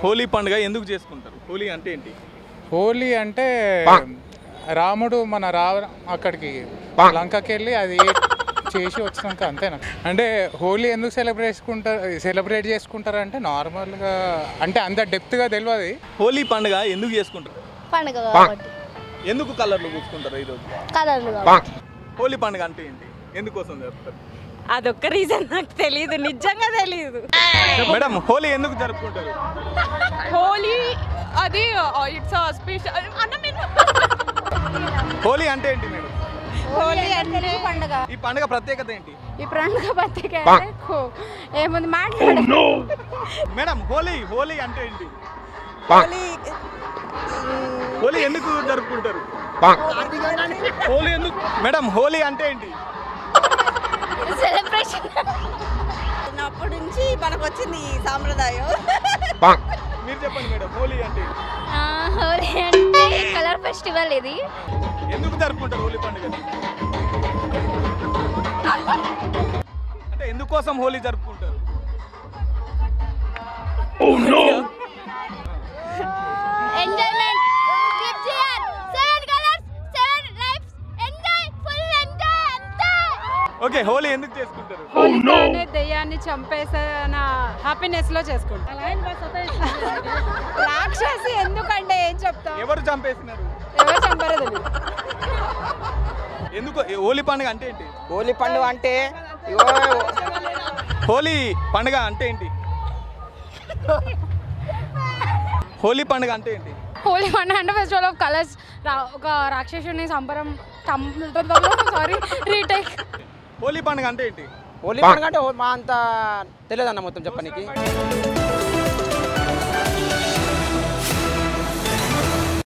హోలీ పండుగ ఎందుకు చేసుకుంటారు? హోలీ అంటే ఏంటి? హోలీ అంటే రాముడు మన అక్కడికి లంకకి వెళ్ళి అది చేసి వచ్చినాక అంతేనా? అంటే హోలీ ఎందుకు సెలబ్రేట్ చేసుకుంటారు అంటే నార్మల్గా అంటే అంత డెప్త్గా తెలియదు. హోలీ పండుగ ఎందుకు చేసుకుంటారు? పండుగ కాబట్టి. ఎందుకు కలర్లు పూసుకుంటారు ఈరోజు? కలర్లు హోలీ పండుగ అంటే ఏంటి? ఎందుకోసం జరుపుతారు? అదొక్క రీజన్ నాకు తెలియదు, నిజంగా తెలియదు. మేడం హోలీ ఎందుకు జరుపుకుంటారు? హోలీ అది ఇట్స్ స్పెషల్. హోలీ అంటే ఏంటి మేడం? హోలీ అంటే పండుగ. ఈ పండుగ ప్రత్యేకత ఏంటి? ఈ పండుగ ప్రత్యేకత ఏముంది మాట్లాడు. మేడం హోలీ అంటే ఏంటి? హోలీ ఎందుకు జరుపుకుంటారు? హోలీ ఎందుకు మేడం? హోలీ అంటే ఏంటి? సెలబ్రేషన్. అప్పటి నుంచి మనకు వచ్చింది ఈ సాంప్రదాయం. మీరు చెప్పండి మేడం, హోలీ అంటే ఏంటి? హోలీ అంటే కలర్ ఫెస్టివల్. ఇది ఎందుకు జరుపుకుంటారు హోలీ పండుగ? అంటే ఎందుకోసం హోలీ జరుపుకుంటారు? ఎంజాయ్మెంట్. గివ్ జియర్ 7 colours 7 lives. Enjoy, full enjoy అంతే. ఓకే, హోలీ ఎందుకు చేసుకుంటారు? హోలీతోనే దెయ్యాన్ని చంపేసిన హ్యాపీనెస్ లో చేసుకుంటాం. రాక్షసి ఎందుకంటే ఏం చెప్తాం? ఎవరు చంపేసినారు? ఎవరు చంపలేదు. ఎందుకు హోలీ పండుగ అంటే ఏంటి? హోలీ పండుగ అంటే హోలీ పండుగ అంటే ఏంటి? హోలీ పండుగ అంటే ఏంటి? హోలీ పండుగ అంటే ఫెస్టివల్ ఆఫ్ కలర్స్. ఒక రాక్షసుని సంబరం. Sorry, retake. హోలీ పండుగ అంటే ఏంటి? హోలీ పండుగ అంటే మా అంత తెలియదు అన్న మొత్తం చెప్పడానికి.